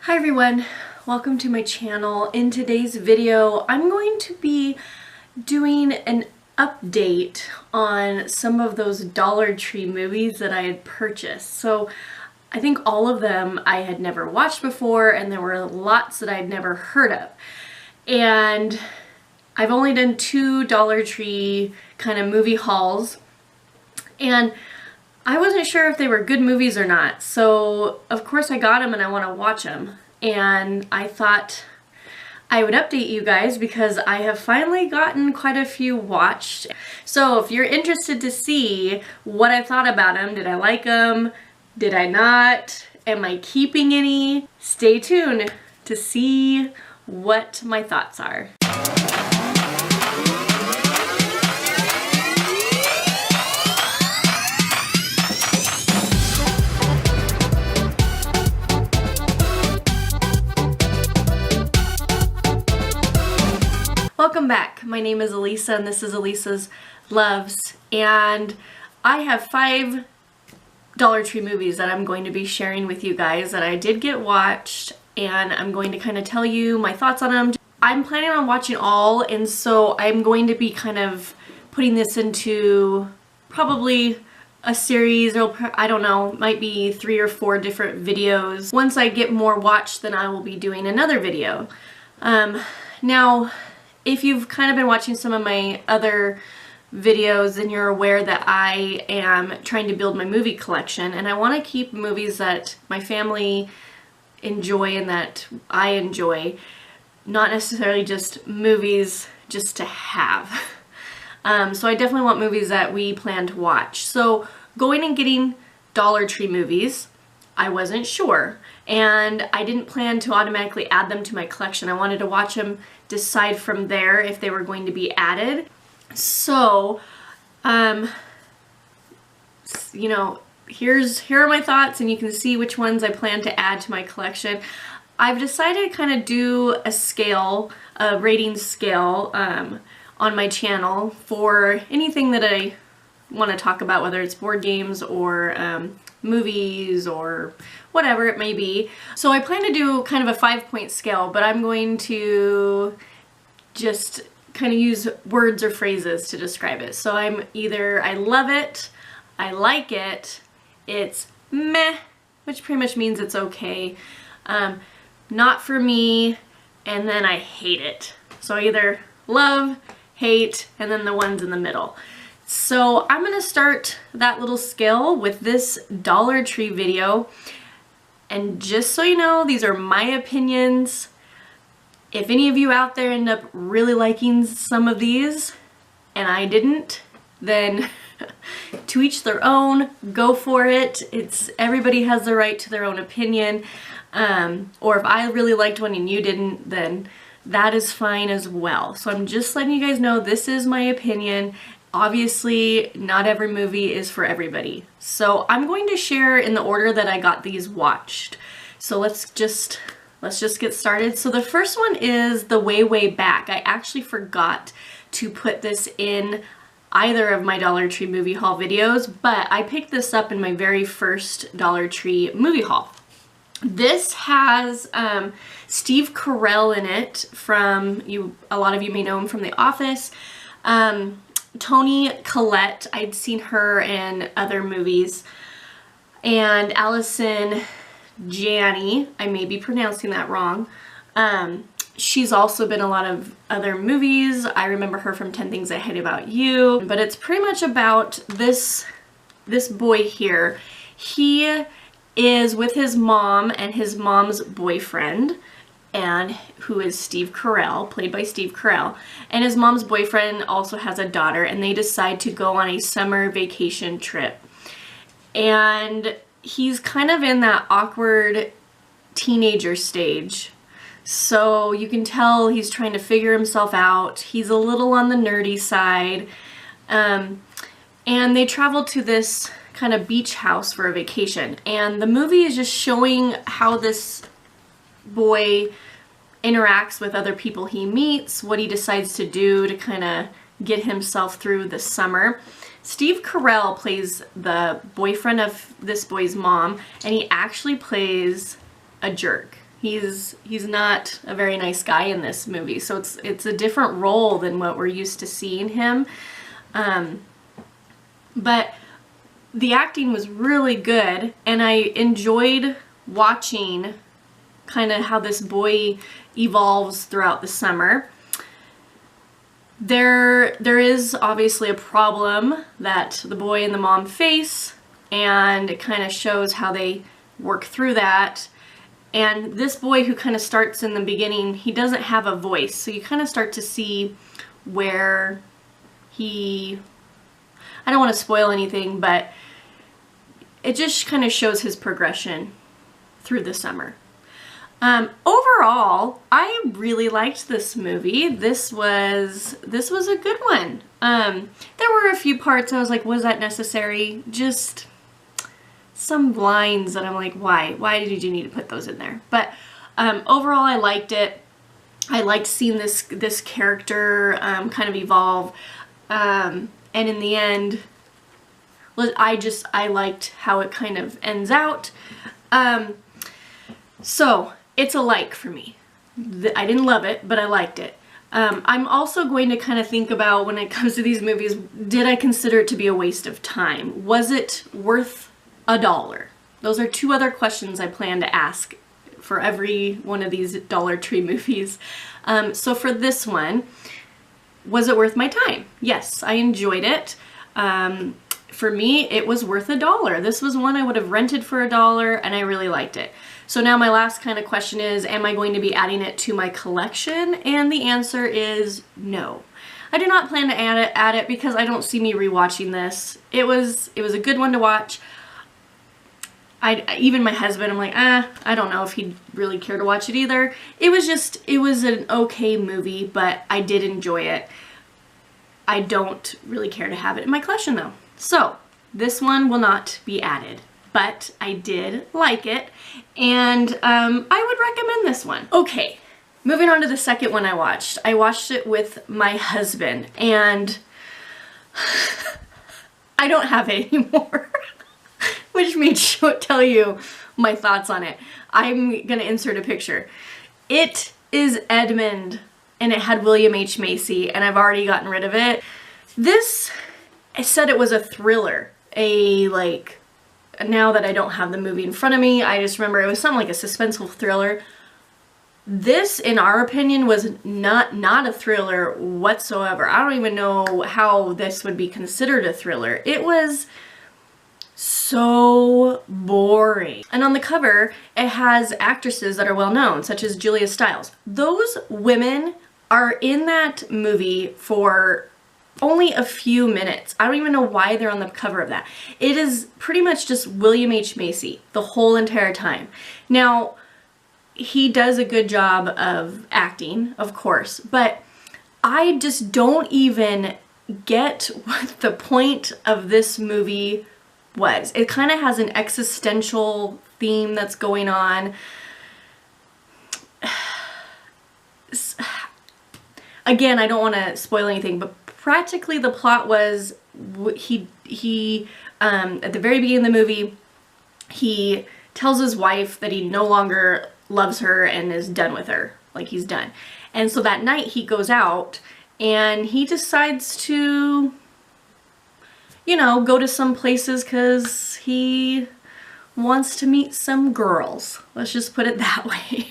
Hi everyone, welcome to my channel. In today's video, I'm going to be doing an update on some of those Dollar Tree movies that I had purchased. So I think all of them I had never watched before, and there were lots that I'd never heard of. And I've only done 2 Dollar Tree kind of movie hauls, and I wasn't sure if they were good movies or not, so of course I got them and I want to watch them. And I thought I would update you guys because I have finally gotten quite a few watched. So if you're interested to see what I thought about them, did I like them? Did I not? Am I keeping any? Stay tuned to see what my thoughts are. Welcome back. My name is Alisa and this is Alisa's Loves, and I have 5 Dollar Tree movies that I'm going to be sharing with you guys that I did get watched, and I'm going to kind of tell you my thoughts on them. I'm planning on watching all, and so I'm going to be kind of putting this into probably a series. I don't know, might be 3 or 4 different videos. Once I get more watched, then I will be doing another video. Now, if you've kind of been watching some of my other videos, then you're aware that I am trying to build my movie collection, and I want to keep movies that my family enjoy and that I enjoy, not necessarily just movies just to have. So I definitely want movies that we plan to watch. So going and getting Dollar Tree movies, I wasn't sure, and I didn't plan to automatically add them to my collection. I wanted to watch them, decide from there if they were going to be added. So, you know, here are my thoughts, and you can see which ones I plan to add to my collection. I've decided to kind of do a scale, a rating scale, on my channel for anything that I want to talk about, whether it's board games or movies or whatever it may be. So I plan to do kind of a 5-point scale, but I'm going to just kind of use words or phrases to describe it. So I'm either I love it, I like it, it's meh, which pretty much means it's okay, not for me, and then I hate it. So I either love, hate, and then the ones in the middle. So I'm going to start that little scale with this Dollar Tree video. And just so you know, these are my opinions. If any of you out there end up really liking some of these and I didn't, then to each their own, go for it. Everybody has the right to their own opinion. Or if I really liked one and you didn't, then that is fine as well. So I'm just letting you guys know this is my opinion. Obviously, not every movie is for everybody. So I'm going to share in the order that I got these watched. So let's just get started. So the first one is The Way Back. I actually forgot to put this in either of my Dollar Tree movie haul videos, but I picked this up in my very first Dollar Tree movie haul. This has Steve Carell in it from, a lot of you may know him from The Office. Toni Collette, I'd seen her in other movies, and Allison Janney, I may be pronouncing that wrong. She's also been in a lot of other movies. I remember her from 10 Things I Hate About You, but it's pretty much about this boy here. He is with his mom and his mom's boyfriend, and who is Steve Carell, played by Steve Carell, and his mom's boyfriend also has a daughter, and they decide to go on a summer vacation trip. And he's kind of in that awkward teenager stage, so you can tell he's trying to figure himself out. He's a little on the nerdy side, and they travel to this kind of beach house for a vacation, and the movie is just showing how this boy interacts with other people he meets, what he decides to do to kind of get himself through the summer. Steve Carell plays the boyfriend of this boy's mom, and he actually plays a jerk. He's not a very nice guy in this movie, so it's a different role than what we're used to seeing him. But the acting was really good, and I enjoyed watching kind of how this boy evolves throughout the summer. There is obviously a problem that the boy and the mom face, and it kind of shows how they work through that. And this boy, who kind of starts in the beginning, he doesn't have a voice, so you kind of start to see where I don't want to spoil anything, but it just kind of shows his progression through the summer. Overall, I really liked this movie. This was a good one. There were a few parts I was like, was that necessary? Just some lines that I'm like, why? Why did you need to put those in there? But overall, I liked it. I liked seeing this character kind of evolve. And in the end, I liked how it kind of ends out. So it's a like for me. I didn't love it, but I liked it. I'm also going to kind of think about, when it comes to these movies, did I consider it to be a waste of time? Was it worth $1? Those are two other questions I plan to ask for every one of these Dollar Tree movies. So for this one, was it worth my time? Yes, I enjoyed it. For me, it was worth $1. This was one I would have rented for $1, and I really liked it. So now my last kind of question is, am I going to be adding it to my collection? And the answer is no. I do not plan to add it because I don't see me rewatching this. It was a good one to watch. Even my husband, I'm like, I don't know if he'd really care to watch it either. It was an okay movie, but I did enjoy it. I don't really care to have it in my collection though. So this one will not be added, but I did like it, and I would recommend this one. Okay, moving on to the second one I watched. I watched it with my husband, and I don't have it anymore. Which means I won't tell you my thoughts on it. I'm gonna insert a picture. It is Edmund, and it had William H. Macy, and I've already gotten rid of it. This, I said it was a thriller. Now that I don't have the movie in front of me, I just remember it was something like a suspenseful thriller. This, in our opinion, was not a thriller whatsoever. I don't even know how this would be considered a thriller. It was so boring. And on the cover, it has actresses that are well known, such as Julia Stiles. Those women are in that movie for only a few minutes. I don't even know why they're on the cover of that. It is pretty much just William H. Macy the whole entire time. Now, he does a good job of acting, of course, but I just don't even get what the point of this movie was. It kind of has an existential theme that's going on. Again, I don't want to spoil anything, but practically the plot was he at the very beginning of the movie, he tells his wife that he no longer loves her and is done with her. Like, he's done. And so that night he goes out and he decides to, you know, go to some places because he wants to meet some girls. Let's just put it that way.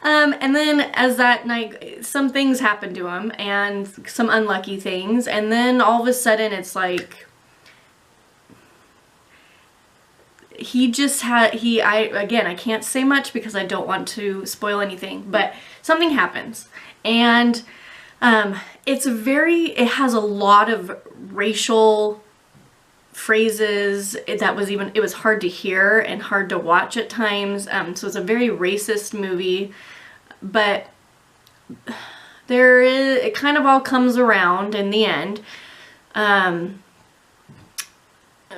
And then as that night, some things happen to him, and some unlucky things, and then all of a sudden it's like, he just had, again, I can't say much because I don't want to spoil anything, but something happens. And it has a lot of racial phrases it was hard to hear and hard to watch at times. So it's a very racist movie, but it kind of all comes around in the end.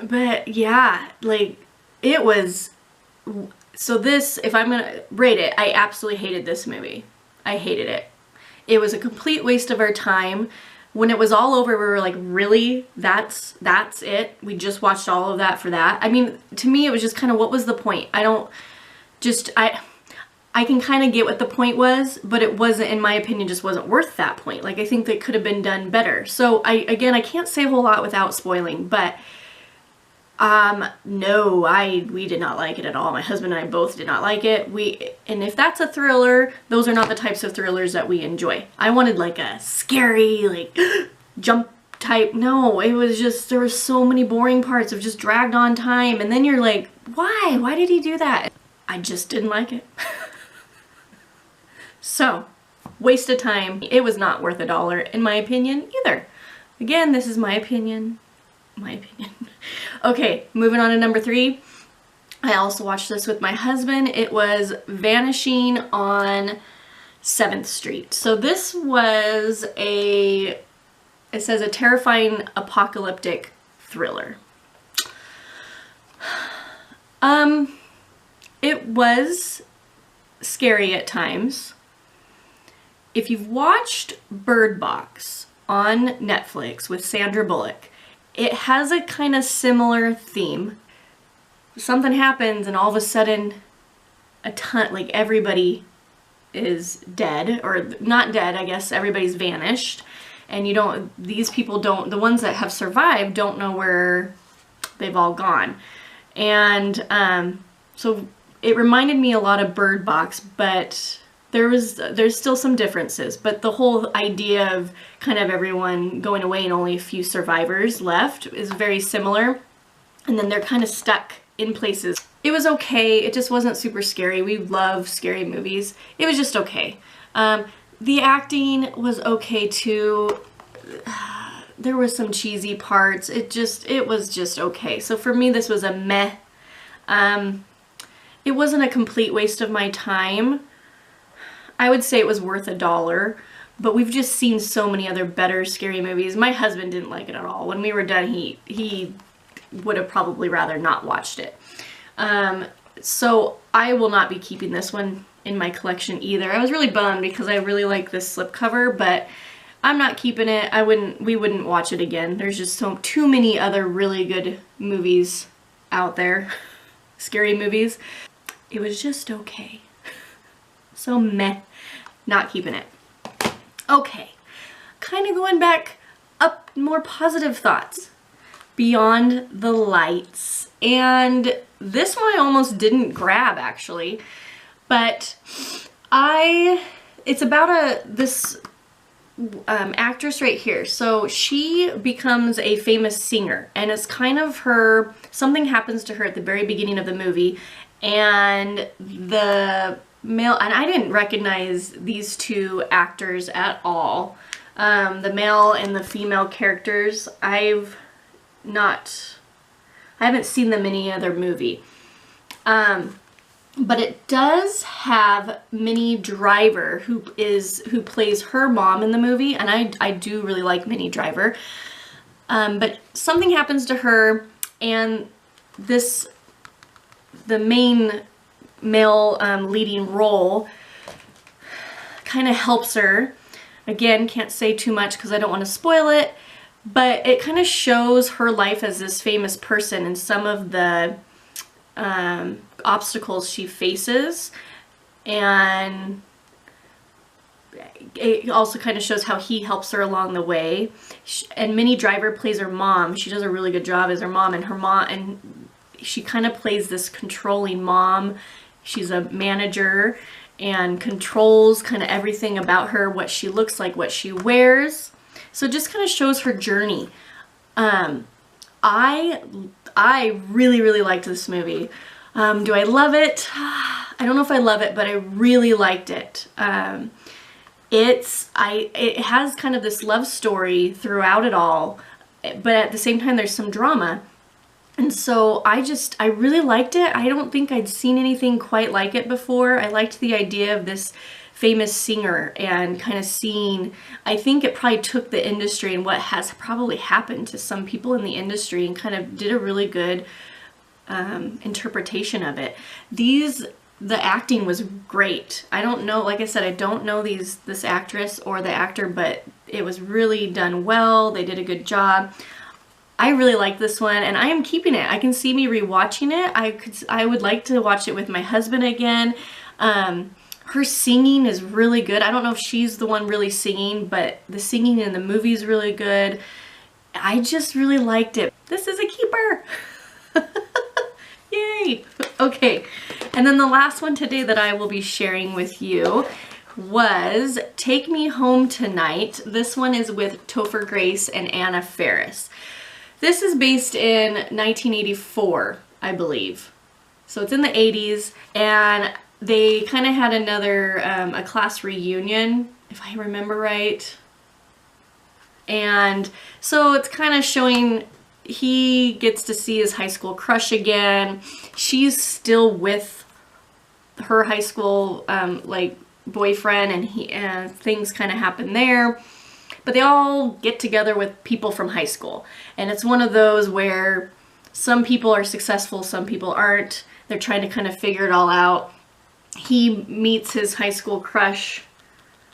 But yeah, like, it was, so this, if I'm gonna rate it, I absolutely hated this movie. I hated it. It was a complete waste of our time. When it was all over, we were like, really? That's it? We just watched all of that for that? I mean, to me, it was just kind of, what was the point? I I can kind of get what the point was, but it wasn't, in my opinion, just wasn't worth that point. Like, I think that could have been done better. So I can't say a whole lot without spoiling, but no, we did not like it at all. My husband and I both did not like it. And if that's a thriller, those are not the types of thrillers that we enjoy. I wanted like a scary, like jump type. No, it was just, there were so many boring parts of just dragged on time. And then you're like, why? Why did he do that? I just didn't like it. So, waste of time. It was not worth $1 in my opinion either. Again, this is my opinion. My opinion. Okay, moving on to number 3. I also watched this with my husband. It was Vanishing on 7th Street. So this was it says a terrifying apocalyptic thriller. It was scary at times. If you've watched Bird Box on Netflix with Sandra Bullock, it has a kind of similar theme. Something happens and all of a sudden like everybody is dead, or not dead, I guess everybody's vanished. And these people the ones that have survived don't know where they've all gone. And so it reminded me a lot of Bird Box, but there's still some differences, but the whole idea of kind of everyone going away and only a few survivors left is very similar. And then they're kind of stuck in places. It was okay. It just wasn't super scary. We love scary movies. It was just okay. The acting was okay too. There was some cheesy parts. It was just okay. So for me, this was a meh. It wasn't a complete waste of my time. I would say it was worth $1, but we've just seen so many other better scary movies. My husband didn't like it at all. When we were done, he would have probably rather not watched it. So I will not be keeping this one in my collection either. I was really bummed because I really like this slipcover, but I'm not keeping it. We wouldn't watch it again. There's just too many other really good movies out there. Scary movies. It was just okay. So meh, not keeping it. Okay, kind of going back up, more positive thoughts. Beyond the Lights. And this one I almost didn't grab actually, but it's about this actress right here. So she becomes a famous singer, and it's kind of something happens to her at the very beginning of the movie, and the male, and I didn't recognize these two actors at all. The male and the female characters, I haven't seen them in any other movie. But it does have Minnie Driver, who plays her mom in the movie, and I do really like Minnie Driver. But something happens to her, and the main male leading role kind of helps her. Again, can't say too much because I don't want to spoil it, but it kind of shows her life as this famous person and some of the obstacles she faces, and it also kind of shows how he helps her along the way. And Minnie Driver plays her mom. She does a really good job as her mom, and she kind of plays this controlling mom. She's a manager and controls kind of everything about her, what she looks like, what she wears. So it just kind of shows her journey. I really, really liked this movie. Do I love it? I don't know if I love it, but I really liked it. It has kind of this love story throughout it all, but at the same time there's some drama. And so I really liked it. I don't think I'd seen anything quite like it before. I liked the idea of this famous singer and kind of seeing, I think it probably took the industry and what has probably happened to some people in the industry and kind of did a really good interpretation of it. The acting was great. I don't know, like I said, I don't know this actress or the actor, but it was really done well. They did a good job. I really like this one, and I am keeping it. I can see me rewatching it. I would like to watch it with my husband again. Her singing is really good. I don't know if she's the one really singing, but the singing in the movie is really good. I just really liked it. This is a keeper. Yay! Okay, and then the last one today that I will be sharing with you was Take Me Home Tonight. This one is with Topher Grace and Anna Faris. This is based in 1984, I believe. So it's in the 80s, and they kind of had another, a class reunion, if I remember right. And so it's kind of showing he gets to see his high school crush again. She's still with her high school like boyfriend, and things kind of happen there. But they all get together with people from high school. And it's one of those where some people are successful, some people aren't. They're trying to kind of figure it all out. He meets his high school crush,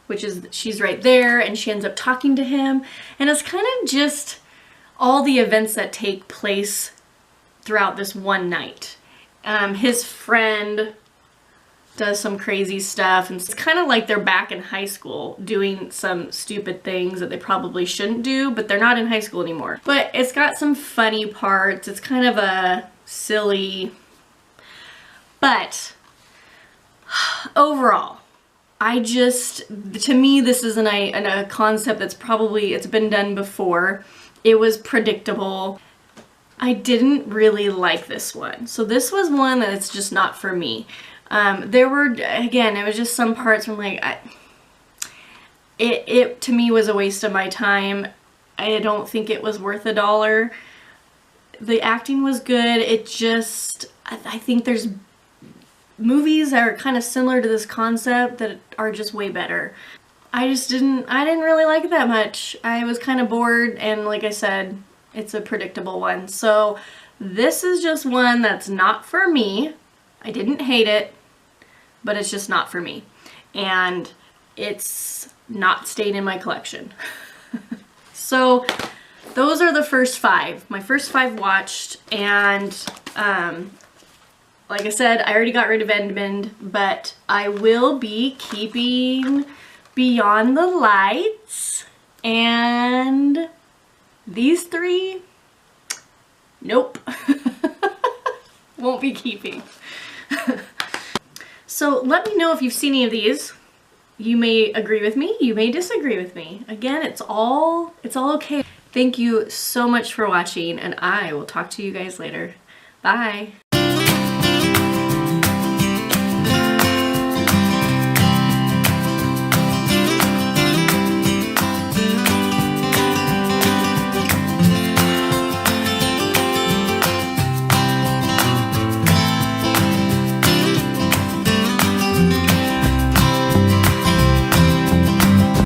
which is, she's right there, and she ends up talking to him. And it's kind of just all the events that take place throughout this one night. His friend does some crazy stuff, and it's kind of like they're back in high school doing some stupid things that they probably shouldn't do, but they're not in high school anymore. But it's got some funny parts. It's kind of a silly, but overall, to me, this isn't a concept that's probably, it's been done before. It was predictable. I didn't really like this one. So this was one that it's just not for me. There were, again, it was just some parts from like, it to me was a waste of my time. I don't think it was worth $1. The acting was good. It just, I think there's movies that are kind of similar to this concept that are just way better. I didn't really like it that much. I was kind of bored, and like I said, it's a predictable one. So this is just one that's not for me. I didn't hate it, but it's just not for me. And it's not stayed in my collection. So those are the first 5. My first 5 watched, and like I said, I already got rid of Edmund, but I will be keeping Beyond the Lights, and these 3, nope, won't be keeping. So let me know if you've seen any of these. You may agree with me, you may disagree with me. Again, it's all okay. Thank you so much for watching, and I will talk to you guys later. Bye.